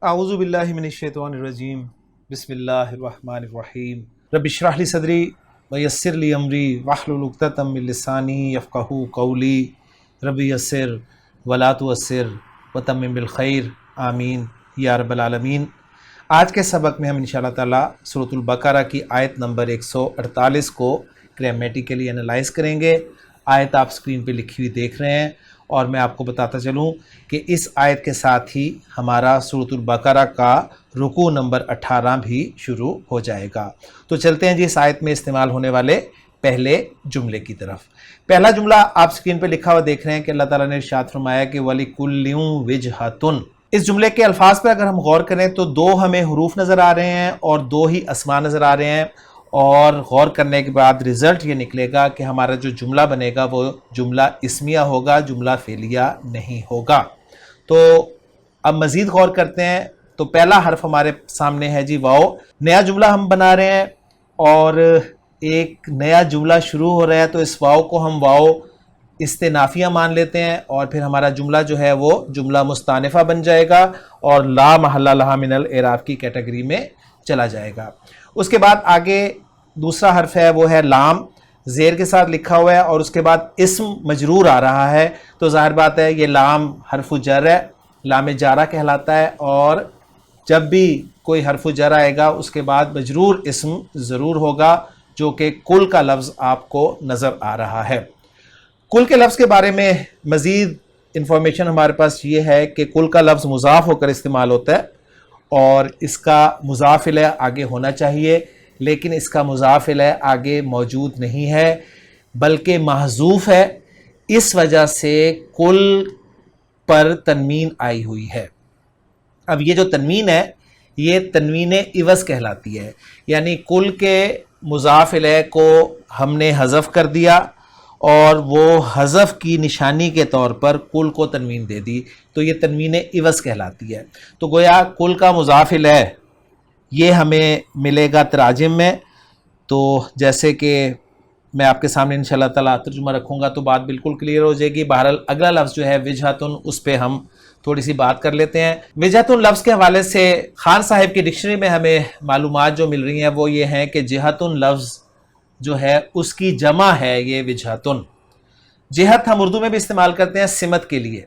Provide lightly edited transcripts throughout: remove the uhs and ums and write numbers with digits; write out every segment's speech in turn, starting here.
اعوذ باللہ من الشیطان الرجیم بسم اللہ الرحمن الرحیم رب اشرح لی صدری ویسر لی امری واحلل عقدۃ من لسانی یفقہوا قولی رب یسر ولا تعسر وتمم بالخیر آمین یا رب العالمین۔ آج کے سبق میں ہم انشاءاللہ تعالی سورۃ البقرہ کی آیت نمبر 148 کو گرامیٹیکلی انالائز کریں گے۔ آیت آپ سکرین پہ لکھی ہوئی دیکھ رہے ہیں، اور میں آپ کو بتاتا چلوں کہ اس آیت کے ساتھ ہی ہمارا سورۃ البقرہ کا رکوع نمبر 18 بھی شروع ہو جائے گا۔ تو چلتے ہیں جی اس آیت میں استعمال ہونے والے پہلے جملے کی طرف۔ پہلا جملہ آپ سکرین پہ لکھا ہوا دیکھ رہے ہیں کہ اللہ تعالیٰ نے ارشاد فرمایا کہ وَلِكُلٍّ وِجْهَةٌ۔ اس جملے کے الفاظ پر اگر ہم غور کریں تو دو ہمیں حروف نظر آ رہے ہیں اور دو ہی اسماء نظر آ رہے ہیں، اور غور کرنے کے بعد رزلٹ یہ نکلے گا کہ ہمارا جو جملہ بنے گا وہ جملہ اسمیہ ہوگا، جملہ فعلیہ نہیں ہوگا۔ تو اب مزید غور کرتے ہیں۔ تو پہلا حرف ہمارے سامنے ہے جی واو۔ نیا جملہ ہم بنا رہے ہیں اور ایک نیا جملہ شروع ہو رہا ہے، تو اس واو کو ہم واو استنافیہ مان لیتے ہیں، اور پھر ہمارا جملہ جو ہے وہ جملہ مستانفہ بن جائے گا اور لا محل لہا من الاعراب کی کیٹیگری میں چلا جائے گا۔ اس کے بعد آگے دوسرا حرف ہے وہ ہے لام، زیر کے ساتھ لکھا ہوا ہے اور اس کے بعد اسم مجرور آ رہا ہے، تو ظاہر بات ہے یہ لام حرف جر ہے، لام جارہ کہلاتا ہے، اور جب بھی کوئی حرف جر آئے گا اس کے بعد مجرور اسم ضرور ہوگا، جو کہ کل کا لفظ آپ کو نظر آ رہا ہے۔ کل کے لفظ کے بارے میں مزید انفارمیشن ہمارے پاس یہ ہے کہ کل کا لفظ مضاف ہو کر استعمال ہوتا ہے، اور اس کا مضاف الیہ آگے ہونا چاہیے، لیکن اس کا مضاف الیہ آگے موجود نہیں ہے بلکہ محذوف ہے، اس وجہ سے کل پر تنوین آئی ہوئی ہے۔ اب یہ جو تنوین ہے یہ تنوین عوض کہلاتی ہے، یعنی کل کے مضاف الیہ کو ہم نے حذف کر دیا اور وہ حذف کی نشانی کے طور پر کل کو تنوین دے دی، تو یہ تنوین عوض کہلاتی ہے۔ تو گویا کل کا مضاف الیہ یہ ہمیں ملے گا تراجم میں، تو جیسے کہ میں آپ کے سامنے انشاءاللہ تعالیٰ ترجمہ رکھوں گا تو بات بالکل کلیئر ہو جائے گی۔ بہرحال اگلا لفظ جو ہے وجہتن، اس پہ ہم تھوڑی سی بات کر لیتے ہیں۔ وجہتن لفظ کے حوالے سے خان صاحب کی ڈکشنری میں ہمیں معلومات جو مل رہی ہیں وہ یہ ہیں کہ جہتن لفظ جو ہے اس کی جمع ہے یہ وجہتن۔ جہت ہم اردو میں بھی استعمال کرتے ہیں سمت کے لیے،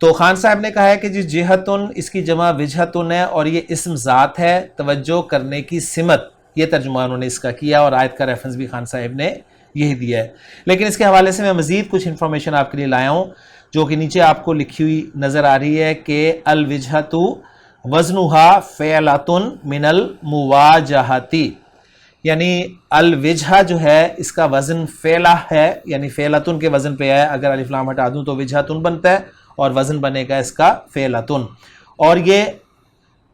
تو خان صاحب نے کہا ہے کہ جی جہتن اس کی جمع وجہتن ہے، اور یہ اسم ذات ہے، توجہ کرنے کی سمت، یہ ترجمہ انہوں نے اس کا کیا، اور آیت کا ریفرنس بھی خان صاحب نے یہی دیا ہے۔ لیکن اس کے حوالے سے میں مزید کچھ انفارمیشن آپ کے لیے لایا ہوں، جو کہ نیچے آپ کو لکھی ہوئی نظر آ رہی ہے کہ الوجہۃ وزنھا فعلۃ من المواجہۃ، یعنی الوجہ جو ہے اس کا وزن فعلہ ہے، یعنی فعلتن کے وزن پہ ہے، اگر الف لام ہٹا دوں تو وجہتن بنتا ہے اور وزن بنے گا اس کا فعلتن، اور یہ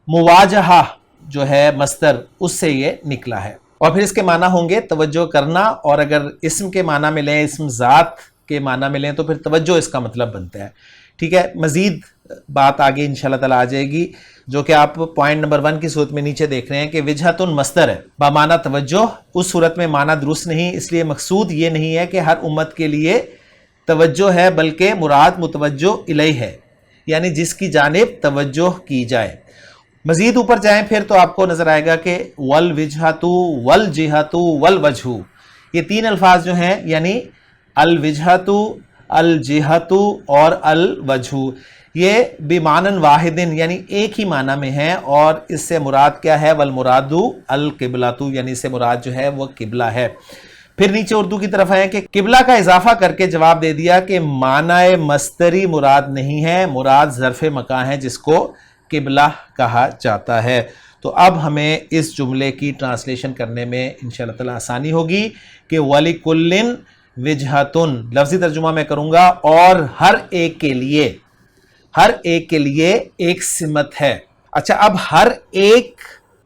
مواجہہ جو ہے مصدر اس سے یہ نکلا ہے، اور پھر اس کے معنی ہوں گے توجہ کرنا، اور اگر اسم کے معنی ملیں، اسم ذات کے معنی ملیں تو پھر توجہ اس کا مطلب بنتا ہے۔ ٹھیک ہے، مزید بات آگے انشاءاللہ تعالیٰ آ جائے گی، جو کہ آپ پوائنٹ نمبر 1 کی صورت میں نیچے دیکھ رہے ہیں کہ وجہتن مصدر ہے بمعنی توجہ، اس صورت میں معنی درست نہیں، اس لیے مقصود یہ نہیں ہے کہ ہر امت کے لیے توجہ ہے، بلکہ مراد متوجہ الیہ ہے، یعنی جس کی جانب توجہ کی جائے۔ مزید اوپر جائیں پھر تو آپ کو نظر آئے گا کہ والوجہۃ والجہۃ والوجہ، یہ تین الفاظ جو ہیں یعنی الوجہۃ، الجہۃ اور الوجہ، یہ بمعنی واحد یعنی ایک ہی معنی میں ہیں، اور اس سے مراد کیا ہے؟ والمراد القبلۃ، یعنی اس سے مراد جو ہے وہ قبلہ ہے۔ پھر نیچے اردو کی طرف آئیں کہ قبلہ کا اضافہ کر کے جواب دے دیا کہ معنی مصدری مراد نہیں ہے، مراد ظرف مکان ہے جس کو قبلہ کہا جاتا ہے۔ تو اب ہمیں اس جملے کی ٹرانسلیشن کرنے میں انشاءاللہ تعالی آسانی ہوگی کہ وَلِكُلٍّ وِجْهَةٌ، لفظی ترجمہ میں کروں گا، اور ہر ایک کے لیے ایک سمت ہے۔ اچھا، اب ہر ایک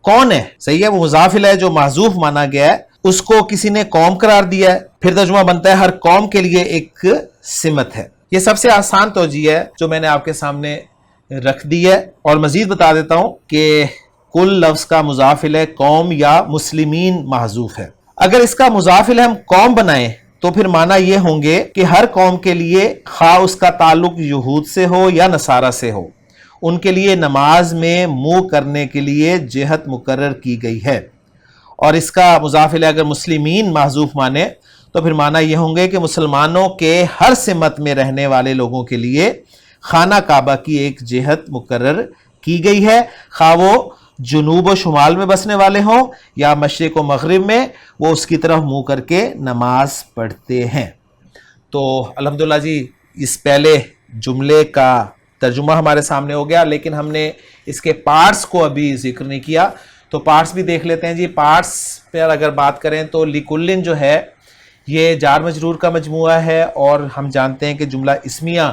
کون ہے؟ صحیح ہے، وہ مضاف الیہ جو محذوف مانا گیا ہے اس کو کسی نے قوم قرار دیا ہے، پھر ترجمہ بنتا ہے ہر قوم کے لیے ایک سمت ہے۔ یہ سب سے آسان توجیہ ہے جو میں نے آپ کے سامنے رکھ دی ہے، اور مزید بتا دیتا ہوں کہ کل لفظ کا مضاف الیہ قوم یا مسلمین محذوف ہے۔ اگر اس کا مضاف الیہ ہم قوم بنائیں تو پھر معنی یہ ہوں گے کہ ہر قوم کے لیے، خواہ اس کا تعلق یہود سے ہو یا نصارہ سے ہو، ان کے لیے نماز میں منہ کرنے کے لیے جہت مقرر کی گئی ہے. اور اس کا مضاف الیہ اگر مسلمین محذوف مانے تو پھر معنی یہ ہوں گے کہ مسلمانوں کے ہر سمت میں رہنے والے لوگوں کے لیے خانہ کعبہ کی ایک جہت مقرر کی گئی ہے، خواہ وہ جنوب و شمال میں بسنے والے ہوں یا مشرق و مغرب میں، وہ اس کی طرف منہ کر کے نماز پڑھتے ہیں. تو الحمدللہ جی اس پہلے جملے کا ترجمہ ہمارے سامنے ہو گیا، لیکن ہم نے اس کے پارٹس کو ابھی ذکر نہیں کیا، تو پارٹس بھی دیکھ لیتے ہیں جی. پارٹس پر اگر بات کریں تو لکلن جو ہے یہ جار مجرور کا مجموعہ ہے، اور ہم جانتے ہیں کہ جملہ اسمیہ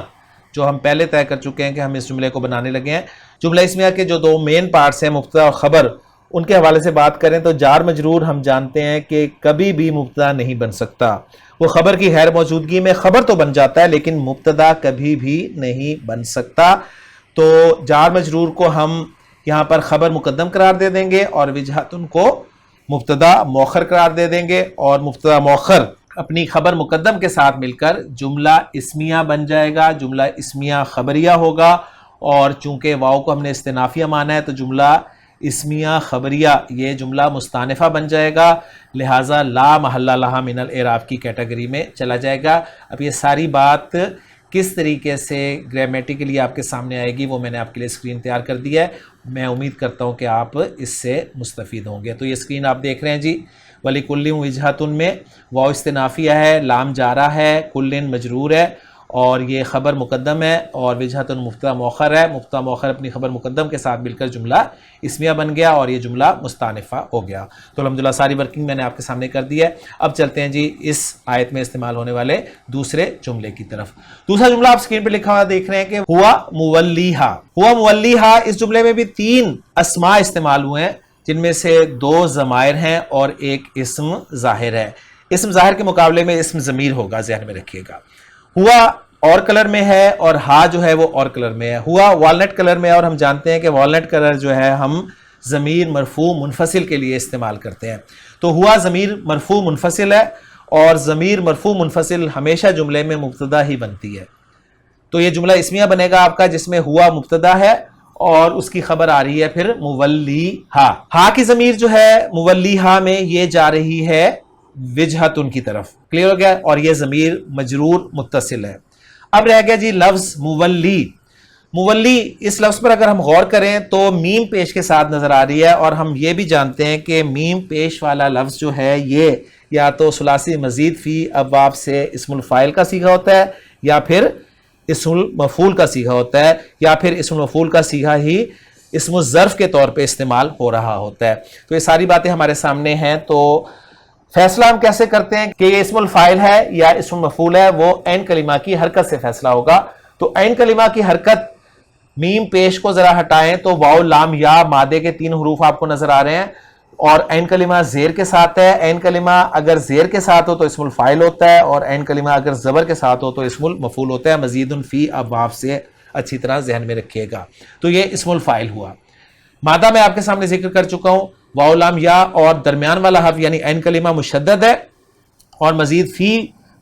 جو ہم پہلے طے کر چکے ہیں کہ ہم اس جملے کو بنانے لگے ہیں، جملہ اسمیہ کے جو دو مین پارٹس ہیں مبتدا اور خبر، ان کے حوالے سے بات کریں تو جار مجرور ہم جانتے ہیں کہ کبھی بھی مبتدا نہیں بن سکتا. وہ خبر کی غیر موجودگی میں خبر تو بن جاتا ہے لیکن مبتدا کبھی بھی نہیں بن سکتا. تو جار مجرور کو ہم یہاں پر خبر مقدم قرار دے دیں گے اور وجہتن کو مبتدا مؤخر قرار دے دیں گے، اور مبتدا مؤخر اپنی خبر مقدم کے ساتھ مل کر جملہ اسمیہ بن جائے گا، جملہ اسمیہ خبریہ ہوگا. اور چونکہ واو کو ہم نے استنافیہ مانا ہے تو جملہ اسمیہ خبریہ یہ جملہ مستانفہ بن جائے گا، لہٰذا لا محل لہا من الاعراب کی کیٹیگری میں چلا جائے گا. اب یہ ساری بات کس طریقے سے گرامیٹیکلی آپ کے سامنے آئے گی وہ میں نے آپ کے لیے اسکرین تیار کر دی ہے. میں امید کرتا ہوں کہ آپ اس سے مستفید ہوں گے. تو یہ اسکرین آپ دیکھ رہے ہیں جی، وَلِكُلٍّ وِجْهَةٌ میں واو استنافیہ ہے، لام جارہ ہے، کلن مجرور ہے، اور یہ خبر مقدم ہے، اور وجہتن مبتدا مؤخر ہے. مبتدا مؤخر اپنی خبر مقدم کے ساتھ مل کر جملہ اسمیہ بن گیا اور یہ جملہ مستانفہ ہو گیا. تو الحمدللہ ساری ورکنگ میں نے آپ کے سامنے کر دی ہے. اب چلتے ہیں جی اس آیت میں استعمال ہونے والے دوسرے جملے کی طرف. دوسرا جملہ آپ اسکرین پہ لکھا ہوا دیکھ رہے ہیں کہ ہوا مولیہا. ہوا مولیہا، اس جملے میں بھی 3 اسماء استعمال ہوئے ہیں جن میں سے 2 ضمائر ہیں اور ایک اسم ظاہر ہے. اسم ظاہر کے مقابلے میں اسم ضمیر ہوگا، ذہن میں رکھیے گا. ہوا اور کلر میں ہے اور ہا جو ہے وہ اور کلر میں ہے. ہوا والنٹ کلر میں ہے، اور ہم جانتے ہیں کہ والنٹ کلر جو ہے ہم ضمیر مرفوع منفصل کے لیے استعمال کرتے ہیں. تو ہوا ضمیر مرفوع منفصل ہے، اور ضمیر مرفوع منفصل ہمیشہ جملے میں مبتدا ہی بنتی ہے. تو یہ جملہ اسمیہ بنے گا آپ کا جس میں ہوا مبتدا ہے اور اس کی خبر آ رہی ہے پھر مولیہا. ہا کی ضمیر جو ہے مولیہا میں یہ جا رہی ہے وجہتن کی طرف. کلیئر ہو گیا؟ اور یہ ضمیر مجرور متصل ہے. اب رہ گیا جی لفظ مولی. مولی اس لفظ پر اگر ہم غور کریں تو میم پیش کے ساتھ نظر آ رہی ہے، اور ہم یہ بھی جانتے ہیں کہ میم پیش والا لفظ جو ہے یہ یا تو ثلاثی مزید فی ابواب سے اسم الفاعل کا صیغہ ہوتا ہے، یا پھر اسم المفعول کا صیغہ ہوتا ہے، یا پھر اسم المفعول کا صیغہ ہی اسم الظرف کے طور پہ استعمال ہو رہا ہوتا ہے. تو یہ ساری باتیں ہمارے سامنے ہیں. تو فیصلہ ہم کیسے کرتے ہیں کہ یہ اسم الفاعل ہے یا اسم مفعول ہے؟ وہ عین کلمہ کی حرکت سے فیصلہ ہوگا. تو عین کلمہ کی حرکت، میم پیش کو ذرا ہٹائیں تو واو لام یا مادے کے 3 حروف آپ کو نظر آ رہے ہیں، اور عین کلمہ زیر کے ساتھ ہے. عین کلمہ اگر زیر کے ساتھ ہو تو اسم الفاعل ہوتا ہے، اور عین کلمہ اگر زبر کے ساتھ ہو تو اسم المفعول ہوتا ہے. مزید فی ابواب سے اچھی طرح ذہن میں رکھیے گا. تو یہ اسم الفاعل ہوا. مادہ میں آپ کے سامنے ذکر کر چکا ہوں، واو لام یا اور درمیان والا حرف یعنی عین کلمہ مشدد ہے، اور مزید فی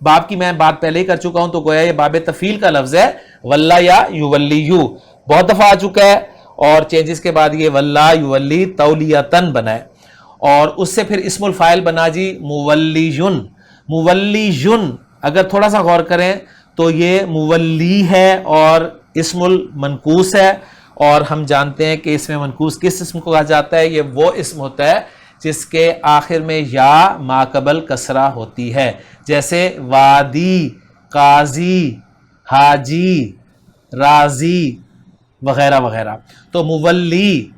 باب کی میں بات پہلے ہی کر چکا ہوں، تو گویا یہ باب تفعیل کا لفظ ہے. ولا یا یولیو بہت دفعہ آ چکا ہے، اور چینجز کے بعد یہ ولا یولی تولیتن بنا ہے، اور اس سے پھر اسم الفاعل بنا جی مولیون. مولیون اگر تھوڑا سا غور کریں تو یہ مولی ہے اور اسم المنقوص ہے، اور ہم جانتے ہیں کہ اسم منقوص کس اسم کو کہا جاتا ہے؟ یہ وہ اسم ہوتا ہے جس کے آخر میں یا ما قبل کسرہ ہوتی ہے، جیسے وادی، قاضی، حاجی، راضی وغیرہ وغیرہ. تو مولی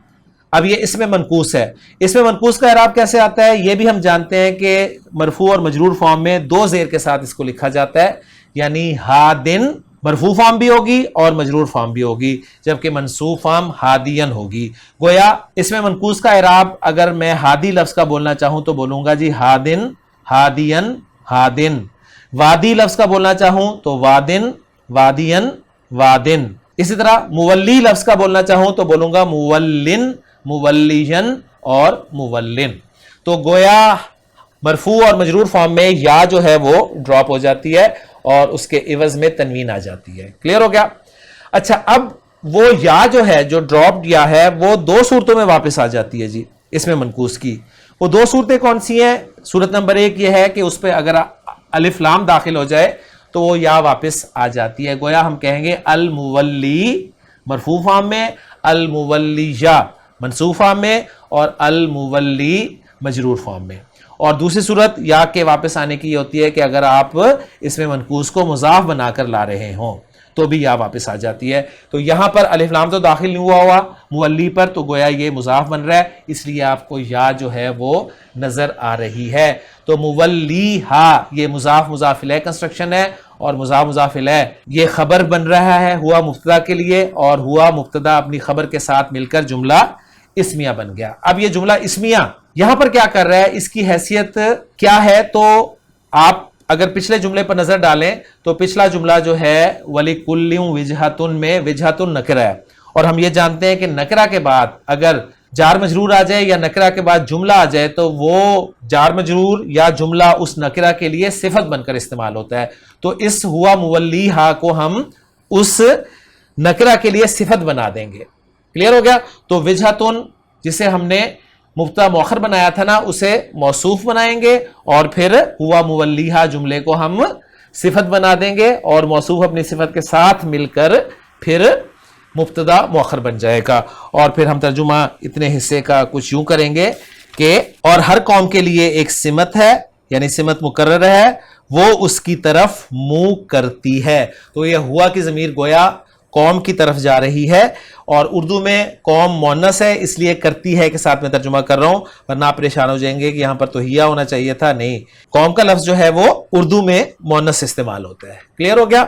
اب یہ اسم منقوص ہے. اسم منقوص کا اعراب کیسے آتا ہے یہ بھی ہم جانتے ہیں کہ مرفوع اور مجرور فارم میں 2 زیر کے ساتھ اس کو لکھا جاتا ہے، یعنی ہادن مرفوع فارم بھی ہوگی اور مجرور فارم بھی ہوگی، جبکہ منصوب فارم ہادین ہوگی. گویا اسم منقوص کا اعراب اگر میں ہادی لفظ کا بولنا چاہوں تو بولوں گا جی ہادن، ہادین، ہادن. وادی لفظ کا بولنا چاہوں تو وادن، وادین، وادن. اسی طرح مولی لفظ کا بولنا چاہوں تو بولوں گا مولن، مولیین اور مولن. تو گویا مرفوع اور مجرور فارم میں یا جو ہے وہ ڈراپ ہو جاتی ہے اور اس کے عوض میں تنوین آ جاتی ہے. کلیئر ہو گیا؟ اچھا، اب وہ یا جو ہے جو ڈراپڈ یا ہے وہ دو صورتوں میں واپس آ جاتی ہے جی اس میں منقوص کی. وہ دو صورتیں کون سی ہیں؟ صورت نمبر ایک یہ ہے کہ اس پہ اگر الف لام داخل ہو جائے تو وہ یا واپس آ جاتی ہے. گویا ہم کہیں گے المولی مرفوع فارم میں، المولیہ منصوب فارم میں، اور المولی مجرور فارم میں. اور دوسری صورت یا کے واپس آنے کی یہ ہوتی ہے کہ اگر آپ اس میں منقوص کو مضاف بنا کر لا رہے ہوں تو بھی یا واپس آ جاتی ہے. تو یہاں پر الف لام تو داخل نہیں ہوا مولی پر، تو گویا یہ مضاف بن رہا ہے، اس لیے آپ کو یا جو ہے وہ نظر آ رہی ہے. تو مولی ہا یہ مضاف مضاف الیہ کنسٹرکشن ہے، اور مضاف مضاف الیہ یہ خبر بن رہا ہے ہوا مبتدا کے لیے، اور ہوا مبتدا اپنی خبر کے ساتھ مل کر جملہ اسمیہ بن گیا. اب یہ جملہ اسمیہ یہاں پر کیا کر رہا ہے، اس کی حیثیت کیا ہے؟ تو آپ اگر پچھلے جملے پر نظر ڈالیں تو پچھلا جملہ جو ہے وَلِكُلٍّ وِجْهَةٌ میں وجہۃ نکرہ ہے، اور ہم یہ جانتے ہیں کہ نکرہ کے بعد اگر جار مجرور آ جائے یا نکرہ کے بعد جملہ آ جائے تو وہ جار مجرور یا جملہ اس نکرہ کے لیے صفت بن کر استعمال ہوتا ہے. تو اس ہوا مولیہا کو ہم اس نکرہ کے لیے صفت بنا دیں گے. کلیئر ہو گیا؟ تو وجہتن جسے ہم نے مبتدا مؤخر بنایا تھا نا اسے موصوف بنائیں گے، اور پھر ہوا مولیہا جملے کو ہم صفت بنا دیں گے، اور موصوف اپنی صفت کے ساتھ مل کر پھر مبتدا مؤخر بن جائے گا. اور پھر ہم ترجمہ اتنے حصے کا کچھ یوں کریں گے کہ اور ہر قوم کے لیے ایک سمت ہے، یعنی سمت مقرر ہے، وہ اس کی طرف منہ کرتی ہے. تو یہ ہوا کی ضمیر گویا قوم کی طرف جا رہی ہے، اور اردو میں قوم مؤنث ہے اس لیے کرتی ہے کہ ساتھ میں ترجمہ کر رہا ہوں، ورنہ آپ پریشان ہو جائیں گے کہ یہاں پر تو ہیا ہونا چاہیے تھا. نہیں، قوم کا لفظ جو ہے وہ اردو میں مؤنث استعمال ہوتا ہے. کلیئر ہو گیا؟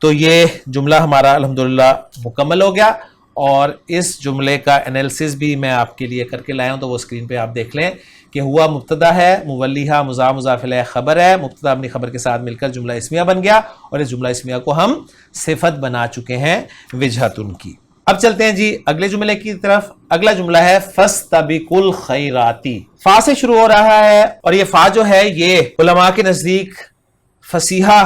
تو یہ جملہ ہمارا الحمدللہ مکمل ہو گیا، اور اس جملے کا انالیسس بھی میں آپ کے لیے کر کے لایا ہوں، تو وہ اسکرین پہ آپ دیکھ لیں کہ ہوا مبتدا ہے، مولیہا مضاف مضاف الیہ خبر ہے، مبتدا اپنی خبر کے ساتھ مل کر جملہ اسمیہ بن گیا، اور اس جملہ اسمیہ کو ہم صفت بنا چکے ہیں وجہتن کی. اب چلتے ہیں جی اگلے جملے کی طرف. اگلا جملہ ہے فاستبقوا الخیرات. فا سے شروع ہو رہا ہے، اور یہ فا جو ہے یہ علماء کے نزدیک فصیحہ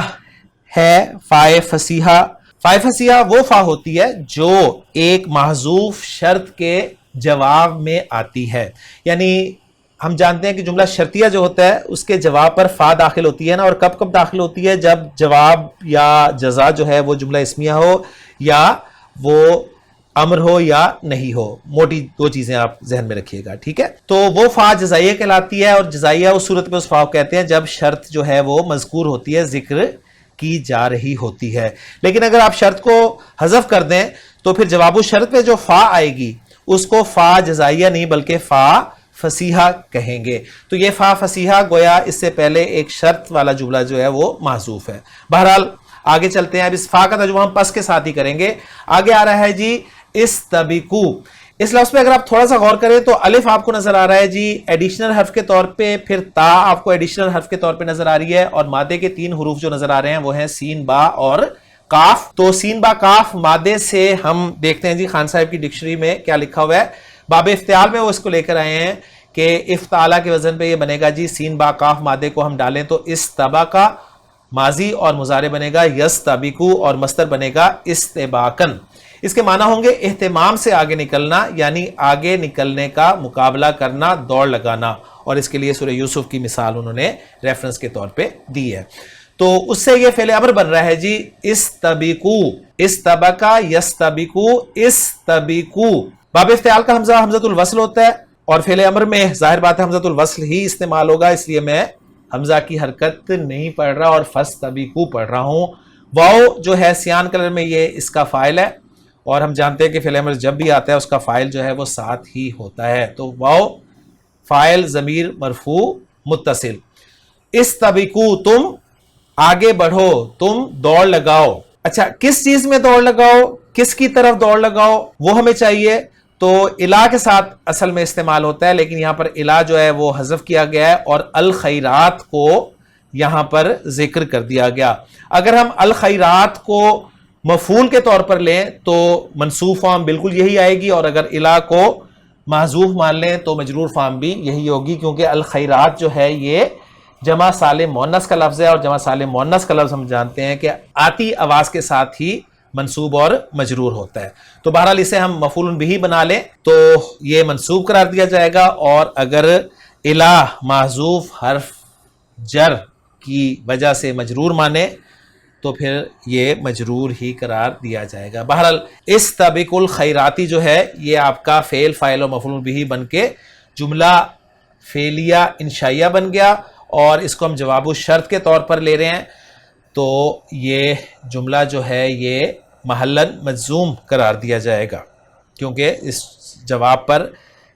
ہے. فائے فصیحہ، فائے فصیحہ وہ فا ہوتی ہے جو ایک محذوف شرط کے جواب میں آتی ہے. یعنی ہم جانتے ہیں کہ جملہ شرطیہ جو ہوتا ہے اس کے جواب پر فا داخل ہوتی ہے نا، اور کب کب داخل ہوتی ہے؟ جب جواب یا جزا جو ہے وہ جملہ اسمیہ ہو، یا وہ امر ہو یا نہیں ہو. موٹی دو چیزیں آپ ذہن میں رکھیے گا، ٹھیک ہے؟ تو وہ فا جزائیہ کہلاتی ہے، اور جزائیہ اس صورت میں اس فا کو کہتے ہیں جب شرط جو ہے وہ مذکور ہوتی ہے، ذکر کی جا رہی ہوتی ہے. لیکن اگر آپ شرط کو حذف کر دیں تو پھر جواب الشرط پہ جو فا آئے گی اس کو فا جزائیہ نہیں بلکہ فا فصیحہ کہیں گے. تو یہ فا فصیحہ گویا اس سے پہلے ایک شرط والا جملہ جو ہے وہ محذوف ہے. بہرحال آگے چلتے ہیں. اب اس فا کا ترجمہ ہم پس کے ساتھ ہی کریں گے. آگے آ رہا ہے جی استبقوا. اس لفظ پہ اگر آپ تھوڑا سا غور کریں تو الف آپ کو نظر آ رہا ہے جی ایڈیشنل حرف کے طور پہ، پھر تا آپ کو ایڈیشنل حرف کے طور پہ نظر آ رہی ہے، اور مادے کے تین حروف جو نظر آ رہے ہیں وہ ہیں سین با اور کاف. تو سین با کاف مادے سے ہم دیکھتے ہیں جی خان صاحب کی ڈکشنری میں کیا لکھا ہوا ہے. باب افتعال میں وہ اس کو لے کر آئے ہیں کہ افتعالہ کے وزن پہ یہ بنے گا جی سین با کاف مادے کو ہم ڈالیں تو استبقا ماضی اور مضارع بنے گا یستبقوا، اور مصدر بنے گا استباقن. اس کے معنی ہوں گے اہتمام سے آگے نکلنا، یعنی آگے نکلنے کا مقابلہ کرنا، دوڑ لگانا. اور اس کے لیے سورہ یوسف کی مثال انہوں نے ریفرنس کے طور پہ دی ہے. تو اس سے یہ فعل امر بن رہا ہے جی استبقوا، استبقا یستبقوا استبقوا. باب افتعال کا حمزہ حمزۃ الوصل ہوتا ہے، اور فعل امر میں ظاہر بات ہے حمزۃ الوصل ہی استعمال ہوگا، اس لیے میں حمزہ کی حرکت نہیں پڑھ رہا اور فاستبقوا پڑھ رہا ہوں. واو جو ہے سیان کلر میں یہ اس کا فاعل ہے، اور ہم جانتے ہیں کہ فعل امر جب بھی آتا ہے اس کا فاعل جو ہے وہ ساتھ ہی ہوتا ہے. تو واو فاعل ضمیر مرفوع متصل. استبقوا تم آگے بڑھو، تم دوڑ لگاؤ. اچھا کس چیز میں دوڑ لگاؤ، کس کی طرف دوڑ لگاؤ وہ ہمیں چاہیے. تو الا کے ساتھ اصل میں استعمال ہوتا ہے، لیکن یہاں پر الا جو ہے وہ حذف کیا گیا ہے اور الخیرات کو یہاں پر ذکر کر دیا گیا. اگر ہم الخیرات کو مفعول کے طور پر لیں تو منصوب فارم بالکل یہی آئے گی، اور اگر الا کو محذوف مان لیں تو مجرور فارم بھی یہی ہوگی، کیونکہ الخیرات جو ہے یہ جمع سالم مؤنث کا لفظ ہے، اور جمع سالم مؤنث کا لفظ ہم جانتے ہیں کہ آتی آواز کے ساتھ ہی منصوب اور مجرور ہوتا ہے. تو بہرحال اسے ہم مفعول بہ بنا لیں تو یہ منصوب قرار دیا جائے گا، اور اگر الہ محذوف حرف جر کی وجہ سے مجرور مانے تو پھر یہ مجرور ہی قرار دیا جائے گا. بہرحال استبقوا الخیراتی جو ہے یہ آپ کا فعل فاعل و مفعول بہ بن کے جملہ فعلیہ انشائیہ بن گیا، اور اس کو ہم جواب الشرط کے طور پر لے رہے ہیں. تو یہ جملہ جو ہے یہ محلاً مجزوم قرار دیا جائے گا کیونکہ اس جواب پر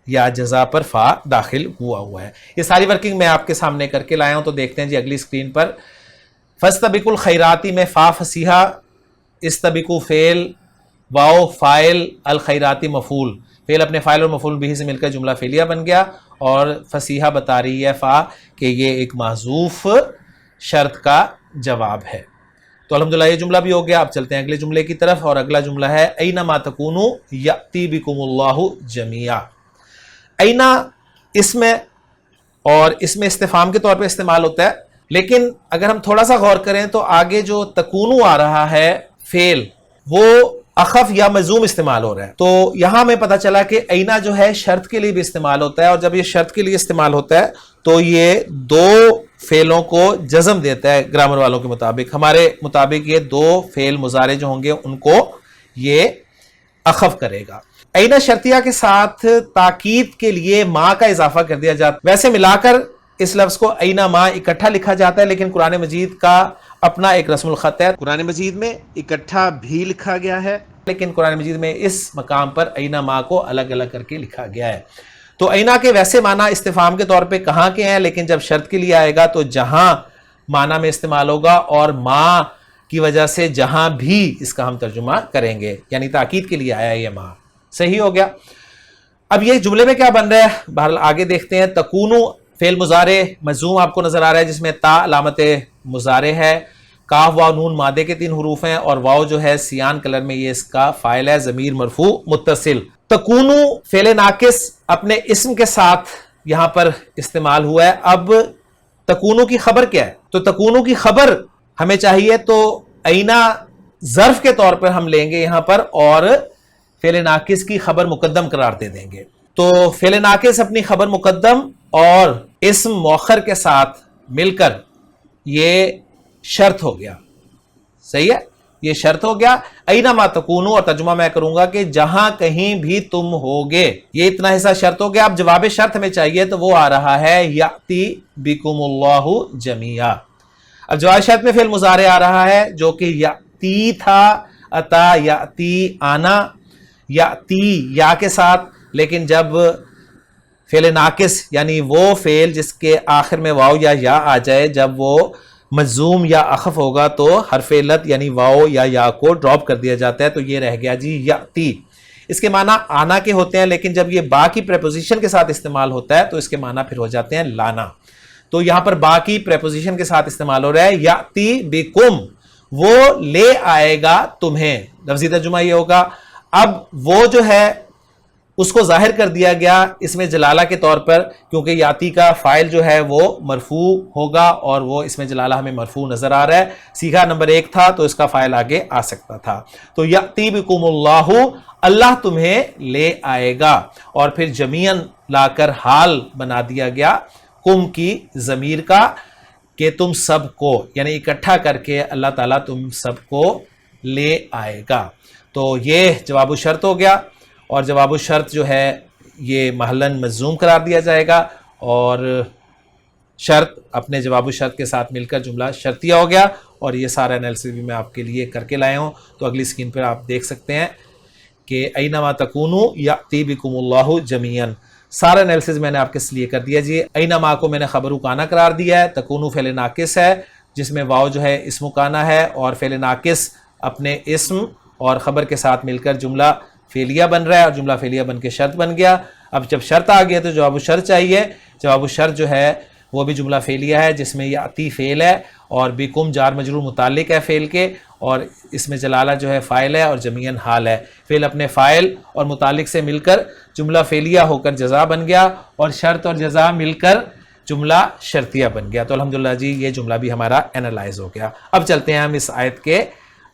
یا جزا پر فا داخل ہوا ہے. یہ ساری ورکنگ میں آپ کے سامنے کر کے لایا ہوں، تو دیکھتے ہیں جی اگلی اسکرین پر. فاستبقوا الخیراتی میں فا فصیحہ، استبقوا فعل، واو فاعل، الخیراتی مفعول. فعل اپنے فاعل اور مفعول بہ سے مل کر جملہ فعلیہ بن گیا، اور فصیحہ بتا رہی ہے فا کہ یہ ایک محذوف شرط کا جواب ہے. تو الحمدللہ یہ جملہ بھی ہو گیا. اب چلتے ہیں اگلے جملے کی طرف، اور اگلا جملہ ہے اینما تکونوا یأتی بکم اللہ جمیعا. اینا اس میں اور اس میں استفہام کے طور پہ استعمال ہوتا ہے، لیکن اگر ہم تھوڑا سا غور کریں تو آگے جو تکونو آ رہا ہے فعل وہ اخف یا مجزوم استعمال ہو رہا ہے. تو یہاں ہمیں پتا چلا کہ اینا جو ہے شرط کے لیے بھی استعمال ہوتا ہے، اور جب یہ شرط کے لیے استعمال ہوتا ہے تو یہ دو فعلوں کو جزم دیتا ہے. گرامر والوں کے مطابق، ہمارے مطابق یہ دو فعل مضارع جو ہوں گے ان کو یہ اخف کرے گا. اینا شرطیہ کے ساتھ تاکید کے لیے ما کا اضافہ کر دیا جاتا ہے. ویسے ملا کر اس لفظ کو اینا ما اکٹھا لکھا جاتا ہے، لیکن قرآن مجید کا اپنا ایک رسم الخط ہے. قرآن مجید میں اکٹھا بھی لکھا گیا ہے، لیکن قرآن مجید میں اس مقام پر اینا ما کو الگ الگ کر کے لکھا گیا ہے. تو اینا کے ویسے معنی استفہام کے طور پہ کہاں کے ہیں، لیکن جب شرط کے لیے آئے گا تو جہاں معنی میں استعمال ہوگا، اور ما کی وجہ سے جہاں بھی اس کا ہم ترجمہ کریں گے، یعنی تاکید کے لیے آیا یہ ما. صحیح ہو گیا. اب یہ جملے میں کیا بن رہا ہے، بہرحال آگے دیکھتے ہیں. تکونو فعل مضارع مجزوم آپ کو نظر آ رہا ہے، جس میں تا علامت مضارع ہے، کاف واو نون مادے کے 3 حروف ہیں، اور واو جو ہے سیان کلر میں یہ اس کا فاعل ہے، ضمیر مرفوع متصل. تکونو فعل ناقص اپنے اسم کے ساتھ یہاں پر استعمال ہوا ہے. اب تکونو کی خبر کیا ہے؟ تو تکونو کی خبر ہمیں چاہیے تو اینا ظرف کے طور پر ہم لیں گے یہاں پر، اور فعل ناقص کی خبر مقدم قرار دے دیں گے. تو فعل ناقص اپنی خبر مقدم اور اسم مؤخر کے ساتھ مل کر یہ شرط ہو گیا. صحیح ہے، یہ شرط ہو گیا. اینما تکونو، اور ترجمہ میں کروں گا کہ جہاں کہیں بھی تم ہوگے، یہ اتنا حصہ شرط ہو گیا. اب جواب شرط ہمیں چاہیے تو وہ آ رہا ہے یأتی بکم اللہ جمیعا. اب جواب شرط میں فعل مضارع آ رہا ہے جو کہ یأتی تھا، اتا یأتی آنا، یأتی یا کے ساتھ. لیکن جب فعل ناقص یعنی وہ فعل جس کے آخر میں واو یا آ جائے، جب وہ مجزوم یا اخف ہوگا تو حرف علت یعنی واو یا کو ڈراپ کر دیا جاتا ہے. تو یہ رہ گیا جی یأتی. اس کے معنی آنا کے ہوتے ہیں، لیکن جب یہ با کی پریپوزیشن کے ساتھ استعمال ہوتا ہے تو اس کے معنی پھر ہو جاتے ہیں لانا. تو یہاں پر با کی پریپوزیشن کے ساتھ استعمال ہو رہا ہے یأتی بکم، وہ لے آئے گا تمہیں. لفظی ترجمہ یہ ہوگا. اب وہ جو ہے اس کو ظاہر کر دیا گیا اس میں جلالہ کے طور پر، کیونکہ یاتی کا فاعل جو ہے وہ مرفوع ہوگا، اور وہ اس میں جلالہ ہمیں مرفوع نظر آ رہا ہے. سیغہ نمبر 1 تھا تو اس کا فاعل آگے آ سکتا تھا. تو یأتی بکم اللہ، اللہ تمہیں لے آئے گا، اور پھر جمیعاً لا کر حال بنا دیا گیا کم کی ضمیر کا، کہ تم سب کو، یعنی اکٹھا کر کے اللہ تعالیٰ تم سب کو لے آئے گا. تو یہ جواب الشرط ہو گیا، اور جواب الشرط جو ہے یہ محلاً مجزوم قرار دیا جائے گا، اور شرط اپنے جواب الشرط کے ساتھ مل کر جملہ شرطیہ ہو گیا. اور یہ سارا انالیسس بھی میں آپ کے لیے کر کے لایا ہوں. تو اگلی اسکرین پر آپ دیکھ سکتے ہیں کہ اینما تکونوا یأتی بکم اللہ جمیعاً. سارا انالیسس میں نے آپ کے لیے کر دیا جی. اینما کو میں نے خبر کانا قرار دیا ہے، تکونوا فعل ناقص ہے جس میں واو جو ہے اسم کانا ہے، اور فعل ناقص اپنے اسم اور خبر کے ساتھ مل کر جملہ فعلیہ بن رہا ہے، اور جملہ فعلیہ بن کے شرط بن گیا. اب جب شرط آ گیا تو جواب الشرط چاہیے. جواب الشرط جو ہے وہ بھی جملہ فعلیہ ہے جس میں یأتی فعل ہے، اور بکم جار مجرور متعلق ہے فعل کے، اور اس میں جلالہ جو ہے فاعل ہے، اور جمیعاً حال ہے. فعل اپنے فاعل اور متعلق سے مل کر جملہ فعلیہ ہو کر جزا بن گیا، اور شرط اور جزا مل کر جملہ شرطیہ بن گیا. تو الحمدللہ جی یہ جملہ بھی ہمارا اینالائز ہو گیا. اب چلتے ہیں ہم اس آیت کے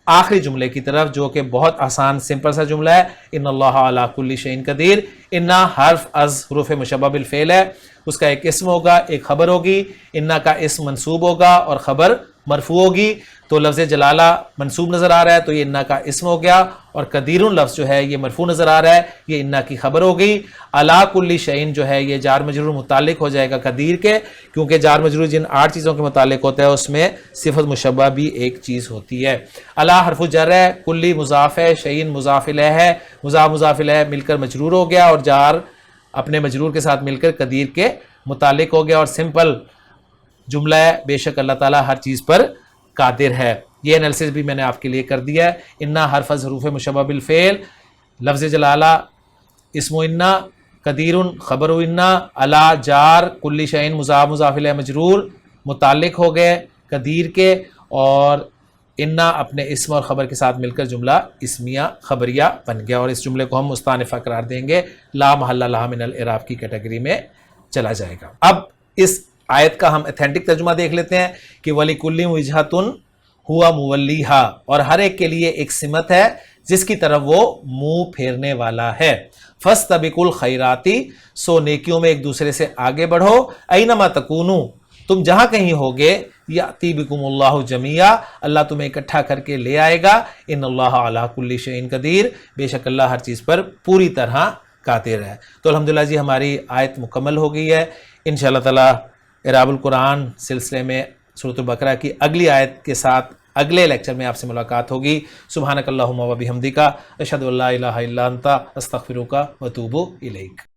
آخری جملے کی طرف جو کہ بہت آسان سمپل سا جملہ ہے، ان اللہ علی کل شیء قدیر۔ انا حرف از حروف مشبہ بالفعل ہے، اس کا ایک اسم ہوگا، ایک خبر ہوگی، انا کا اسم منصوب ہوگا اور خبر مرفوع ہوگی، تو لفظ جلالہ منصوب نظر آ رہا ہے تو یہ انا کا اسم ہو گیا، اور قدیر لفظ جو ہے یہ مرفوع نظر آ رہا ہے، یہ انا کی خبر ہوگی۔ علی کل شیء جو ہے یہ جار مجرور متعلق ہو جائے گا قدیر کے، کیونکہ جار مجرور جن 8 چیزوں کے متعلق ہوتا ہے اس میں صفت مشبہ بھی ایک چیز ہوتی ہے۔ علی حرف جر ہے، کلی مضاف ہے، شیء مضاف الیہ ہے، مضاف الیہ مل کر مجرور ہو گیا اور جار اپنے مجرور کے ساتھ مل کر قدیر کے متعلق ہو گیا، اور سمپل جملہ ہے، بے شک اللہ تعالیٰ ہر چیز پر قادر ہے۔ یہ انالیسس بھی میں نے آپ کے لیے کر دیا ہے۔ انا حرف از حروف مشبہ بالفعل، لفظ جلالہ اسم انا، قدیر خبر انا، علی جار کل شیء مضاف الیہ مجرور متعلق ہو گئے قدیر کے، اور انا اپنے اسم اور خبر کے ساتھ مل کر جملہ اسمیہ خبریہ بن گیا، اور اس جملے کو ہم مستانفہ قرار دیں گے، لا محل لہا من الاعراب کی کیٹیگری میں چلا جائے گا۔ اب اس آیت کا ہم ایتھینٹک ترجمہ دیکھ لیتے ہیں کہ وَلِكُلٍّ وِجْهَةٌ ہوا مولیہا، اور ہر ایک کے لیے ایک سمت ہے جس کی طرف وہ منہ پھیرنے والا ہے۔ فَاسْتَبِقُوا الْخَيْرَاتِ، سو نیکیوں میں ایک دوسرے سے آگے بڑھو، اَيْنَمَا تَكُونُوا، تم جہاں کہیں ہوگے، یأتی بکم اللہ جمیعا، اللہ تمہیں اکٹھا کر کے لے آئے گا، ان اللہ علی کل شیء قدیر، بے شک اللہ ہر چیز پر پوری طرح قادر ہے۔ تو الحمدللہ جی ہماری آیت مکمل ہو گئی ہے۔ انشاءاللہ تعالی اعراب القرآن سلسلے میں سورۃ البقرہ کی اگلی آیت کے ساتھ اگلے لیکچر میں آپ سے ملاقات ہوگی۔ سبحانک اللہم و بحمدک، اشہد ان لا الہ الا انت، استغفرک و اتوب الیک۔